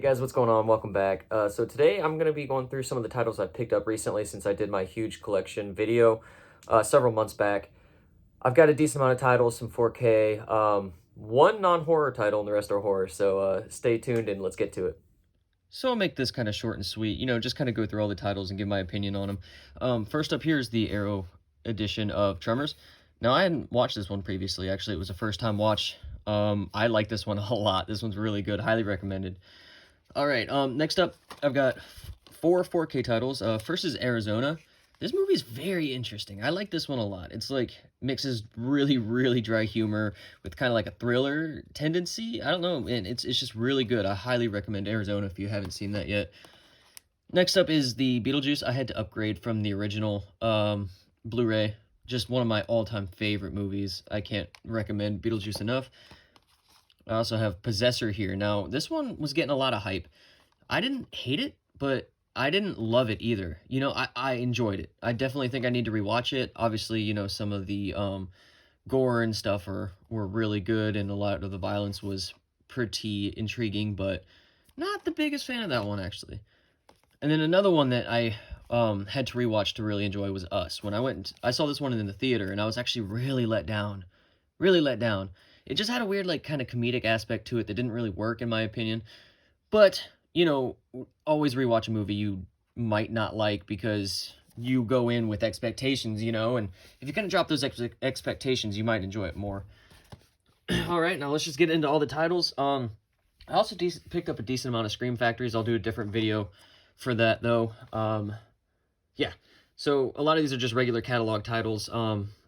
guys, what's going on? Welcome back. So today I'm going to be going through some of the titles I picked up recently since I did my huge collection video several months back. I've got a decent amount of titles, some 4K, one non-horror title and the rest are horror, so stay tuned and let's get to it. So I'll make this kind of short and sweet, just kind of go through all the titles and give my opinion on them. First up here is the Arrow edition of Tremors. Now, I hadn't watched this one previously. Actually, it was a first-time watch. I like this one a lot. This one's really good. Highly recommended. All right, next up, I've got four 4K titles. First is Arizona. This movie is very interesting. I like this one a lot. It's like mixes really, really dry humor with kind of like a thriller tendency. I don't know, and it's just really good. I highly recommend Arizona if you haven't seen that yet. Next up is the Beetlejuice. I had to upgrade from the original Blu Ray. Just one of my all-time favorite movies. I can't recommend Beetlejuice enough. I also have Possessor here. Now, this one was getting a lot of hype. I didn't hate it, but I didn't love it either. I enjoyed it. I definitely think I need to rewatch it. Obviously, some of the gore and stuff were really good, and a lot of the violence was pretty intriguing, but not the biggest fan of that one, actually. And then another one that I had to rewatch to really enjoy was Us. When I saw this one in the theater, and I was actually really let down. Really let down. It just had a weird, like, kind of comedic aspect to it that didn't really work, in my opinion. But, always rewatch a movie you might not like because you go in with expectations, and if you kind of drop those expectations, you might enjoy it more. All right, now let's just get into all the titles. I also picked up a decent amount of Scream Factories. I'll do a different video for that, though. Yeah, so a lot of these are just regular catalog titles.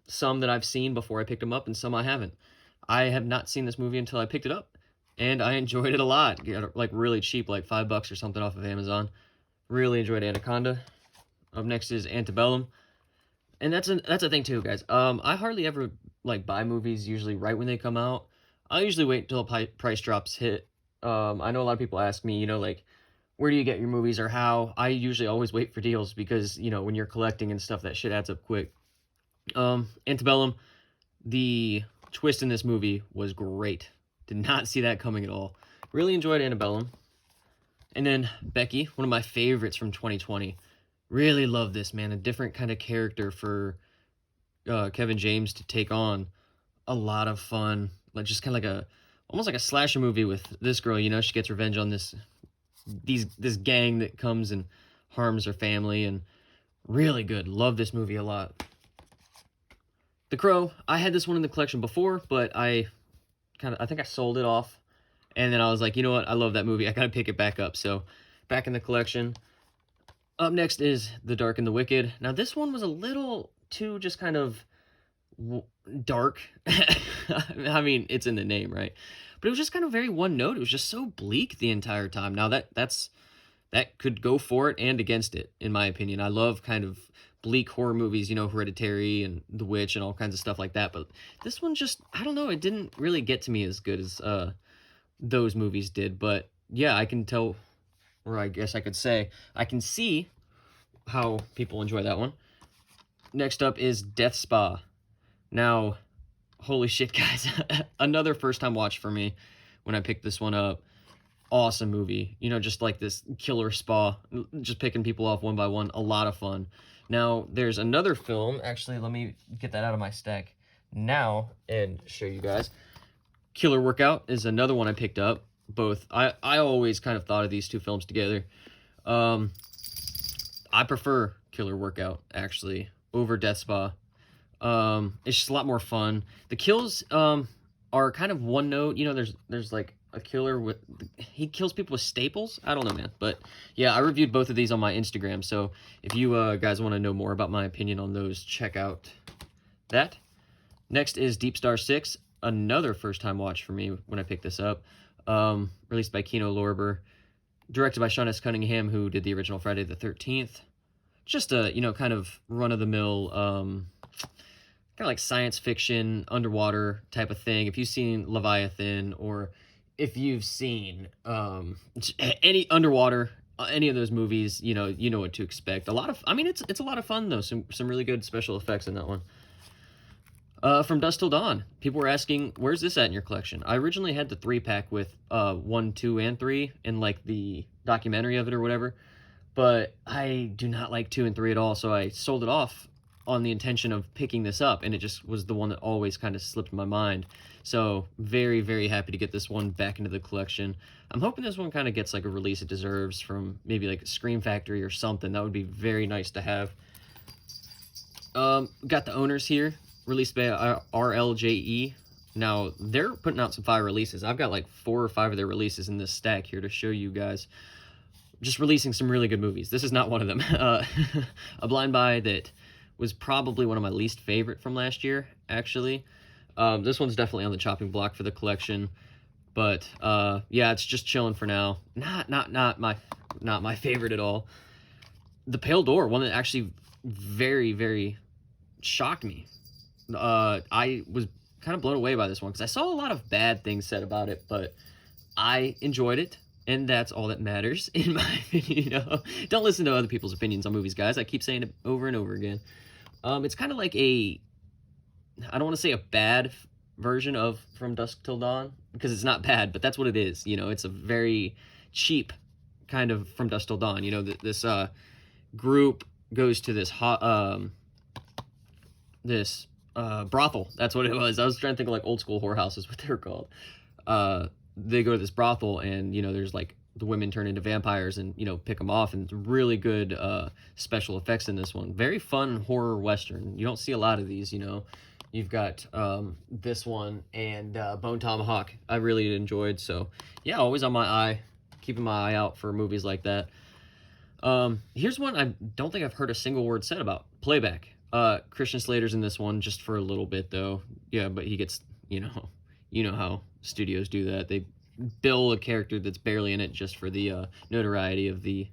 Some that I've seen before I picked them up, and some I haven't. I have not seen this movie until I picked it up, and I enjoyed it a lot. Got it, like, really cheap, like $5 or something off of Amazon. Really enjoyed Anaconda. Up next is Antebellum. And that's a thing too, guys. I hardly ever like buy movies usually right when they come out. I usually wait until price drops hit. I know a lot of people ask me, like, where do you get your movies or how? I usually always wait for deals because, when you're collecting and stuff, that shit adds up quick. Antebellum, the twist in this movie was great. Did not see that coming at all. Really enjoyed Antebellum. And then Becky, one of my favorites from 2020. Really love this, man. A different kind of character for Kevin James to take on. A lot of fun. Like, just kind of like almost like a slasher movie with this girl. She gets revenge on this gang that comes and harms her family, and really good. Love this movie a lot. The Crow, I had this one in the collection before, but I think I sold it off, and then I was like, you know what, I love that movie, I gotta pick it back up, so back in the collection. Up next is The Dark and the Wicked. Now, this one was a little too just kind of dark. I mean, it's in the name, right? But it was just kind of very one note. It was just so bleak the entire time. Now, that could go for it and against it, in my opinion. I love kind of bleak horror movies, Hereditary and The Witch and all kinds of stuff like that. But this one just, I don't know, it didn't really get to me as good as those movies did. But yeah, I can tell, or I guess I could say, I can see how people enjoy that one. Next up is Death Spa. Now, holy shit, guys. Another first-time watch for me when I picked this one up. Awesome movie. Just like this killer spa. Just picking people off one by one. A lot of fun. Now, there's another film. Actually, let me get that out of my stack now and show you guys. Killer Workout is another one I picked up. Both. I always kind of thought of these two films together. I prefer Killer Workout, actually, over Death Spa. It's just a lot more fun. The kills are kind of one note. There's like a killer he kills people with staples. I don't know, man. But yeah, I reviewed both of these on my Instagram. So if you guys want to know more about my opinion on those, check out that. Next is Deep Star 6, another first-time watch for me when I picked this up. Released by Kino Lorber, directed by Sean S. Cunningham, who did the original Friday the 13th. Just a, kind of run-of-the-mill, kind of like science fiction, underwater type of thing. If you've seen Leviathan, or if you've seen any underwater, any of those movies, you know what to expect. It's a lot of fun, though. Some really good special effects in that one. From Dusk Till Dawn. People were asking, where's this at in your collection? I originally had the 3-pack with 1, 2, and 3 in like the documentary of it or whatever, but I do not like 2 and 3 at all, so I sold it off on the intention of picking this up, and it just was the one that always kind of slipped my mind. So very, very happy to get this one back into the collection. I'm hoping this one kind of gets like a release it deserves from maybe like Scream Factory or something. That would be very nice to have. Got the owners here, released by RLJE. Now, they're putting out some fire releases. I've got like 4 or 5 of their releases in this stack here to show you guys. Just releasing some really good movies. This is not one of them. A blind buy that was probably one of my least favorite from last year, actually. This one's definitely on the chopping block for the collection. But, yeah, it's just chilling for now. Not my favorite at all. The Pale Door, one that actually very, very shocked me. I was kind of blown away by this one because I saw a lot of bad things said about it, but I enjoyed it, and that's all that matters in my opinion. You know, don't listen to other people's opinions on movies, guys. I keep saying it over and over again. It's kind of like I don't want to say a bad version of From Dusk Till Dawn because it's not bad, but that's what it is. You know, it's a very cheap kind of From Dusk Till Dawn. You know, this group goes to this brothel. That's what it was. I was trying to think of like old school whorehouses, what they were called. They go to this brothel, and you know, there's like the women turn into vampires, and you know, pick them off, and really good special effects in this one. Very fun horror western. You don't see a lot of these. You know, you've got this one and Bone Tomahawk. I really enjoyed. So yeah, always on my eye, keeping my eye out for movies like that. Here's one I don't think I've heard a single word said about. Playback. Christian Slater's in this one just for a little bit though. Yeah, but he gets, you know how studios do that. They bill a character that's barely in it just for the notoriety of the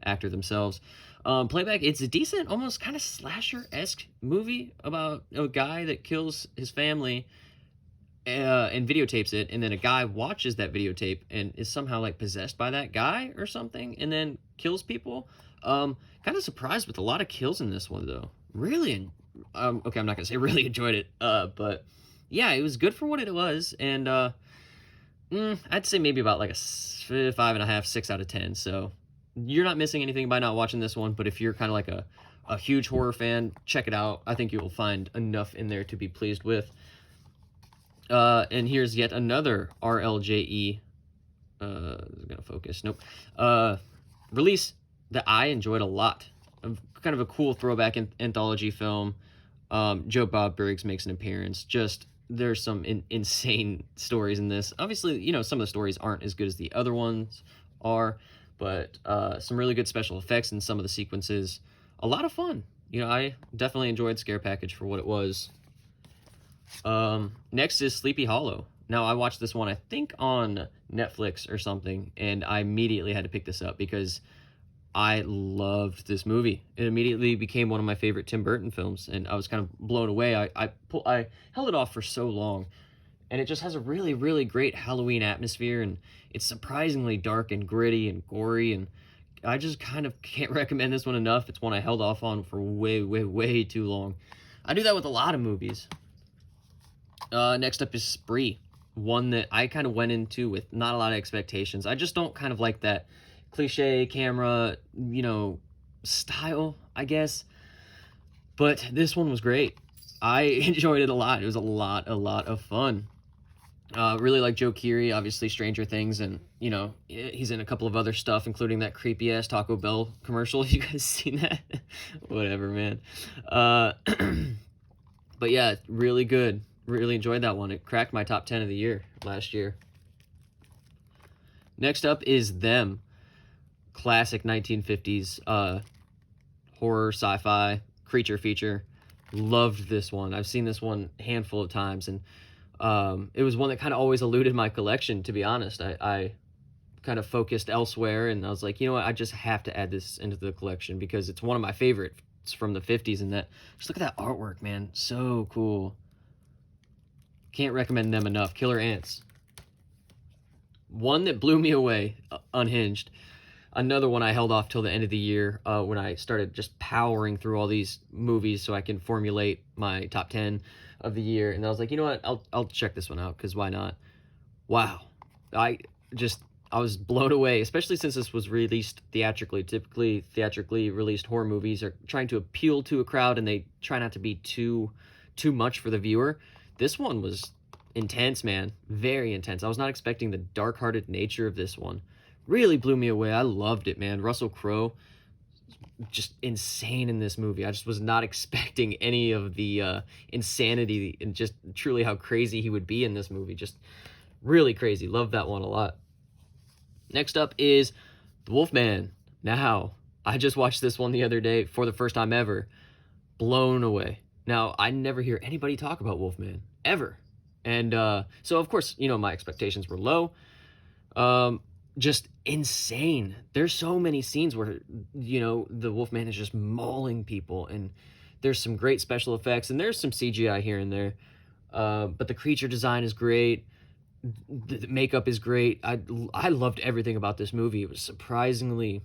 actor themselves. Playback, it's a decent, almost kind of slasher-esque movie about a guy that kills his family and videotapes it, and then a guy watches that videotape and is somehow like possessed by that guy or something, and then kills people. Kind of surprised with a lot of kills in this one though. Really, okay, I'm not gonna say really enjoyed it, but yeah, it was good for what it was, and I'd say maybe about like a 5.5, 6 out of 10. So you're not missing anything by not watching this one, but if you're kind of like a huge horror fan, check it out. I think you will find enough in there to be pleased with. And here's yet another RLJE. Is it gonna focus? Nope. Release that I enjoyed a lot. Kind of a cool throwback anthology film. Joe Bob Briggs makes an appearance. Just there's some insane stories in this. Obviously, you know, some of the stories aren't as good as the other ones are, but some really good special effects in some of the sequences. A lot of fun. You know, I definitely enjoyed Scare Package for what it was. Next is Sleepy Hollow. Now, I watched this one, I think, on Netflix or something, and I immediately had to pick this up because I loved this movie. It immediately became one of my favorite Tim Burton films, and I was kind of blown away. I held it off for so long, and it just has a really, really great Halloween atmosphere, and it's surprisingly dark and gritty and gory, and I just kind of can't recommend this one enough. It's one I held off on for way, way, way too long. I do that with a lot of movies. Next up is Spree, one that I kind of went into with not a lot of expectations. I just don't kind of like that cliche camera, you know, style, I guess. But this one was great. I enjoyed it a lot. It was a lot of fun. Really like Joe Keery, obviously Stranger Things, and, you know, he's in a couple of other stuff, including that creepy-ass Taco Bell commercial. You guys seen that? Whatever, man. But yeah, really good. Really enjoyed that one. It cracked my top 10 of the year last year. Next up is Them. Classic 1950s horror, sci-fi, creature feature. Loved this one. I've seen this one a handful of times, and it was one that kind of always eluded my collection, to be honest. I kind of focused elsewhere, and I was like, you know what, I just have to add this into the collection because it's one of my favorites from the 50s, and that, just look at that artwork, man. So cool. Can't recommend them enough. Killer Ants. One that blew me away, Unhinged. another one I held off till the end of the year when I started just powering through all these movies so I can formulate my top 10 of the year. And I was like, you know what? I'll check this one out because why not? Wow. I I was blown away, especially since this was released theatrically. Typically, theatrically released horror movies are trying to appeal to a crowd and they try not to be too much for the viewer. This one was intense, man. Very intense. I was not expecting the dark-hearted nature of this one. Really blew me away. I loved it, man. Russell Crowe, just insane in this movie. I just was not expecting any of the insanity and just truly how crazy he would be in this movie. Just really crazy. Love that one a lot. Next up is The Wolfman. Now, I just watched this one the other day for the first time ever. Blown away. Now, I never hear anybody talk about Wolfman, ever. And so, of course, you know, my expectations were low. Just insane. There's so many scenes where, you know, the Wolfman is just mauling people, and there's some great special effects, and there's some CGI here and there. But the creature design is great. The makeup is great. I loved everything about this movie. It was surprisingly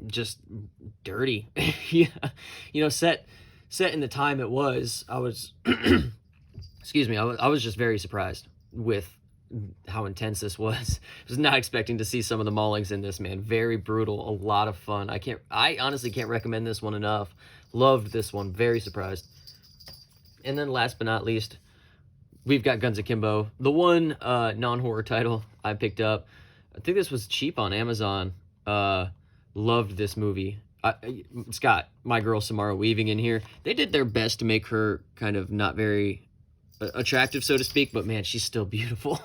just dirty. Yeah, you know, set in the time it was. I was, excuse me. I was just very surprised with how intense this was. I was not expecting to see some of the maulings in this, man. Very brutal, a lot of fun. I honestly can't recommend this one enough. Loved this one, very surprised. And then last but not least, we've got Guns Akimbo, the one non-horror title I picked up. I think this was cheap on Amazon. Loved this movie. It's got my girl Samara Weaving in here. They did their best to make her kind of not very attractive, so to speak, but man, she's still beautiful.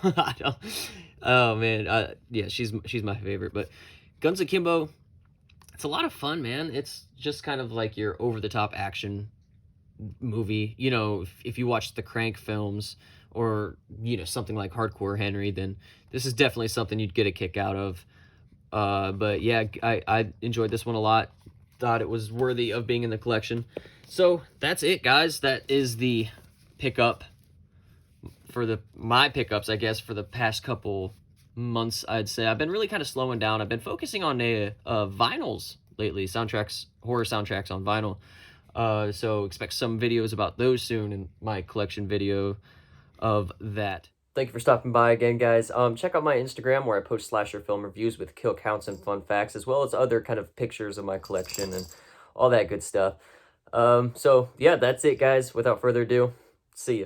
Oh man, yeah, she's my favorite. But Guns Akimbo, it's a lot of fun, man. It's just kind of like your over-the-top action movie. You know, if you watch the Crank films or, you know, something like Hardcore Henry, then this is definitely something you'd get a kick out of. But yeah, I enjoyed this one a lot. Thought it was worthy of being in the collection. So that's it, guys. That is the pickup for my pickups, I guess, for the past couple months. I'd say I've been really kind of slowing down. I've been focusing on vinyls lately, horror soundtracks on vinyl. So expect some videos about those soon in my collection video of that. Thank you for stopping by again, guys. Check out my Instagram where I post slasher film reviews with kill counts and fun facts, as well as other kind of pictures of my collection and all that good stuff. So yeah, that's it, guys. Without further ado, see ya.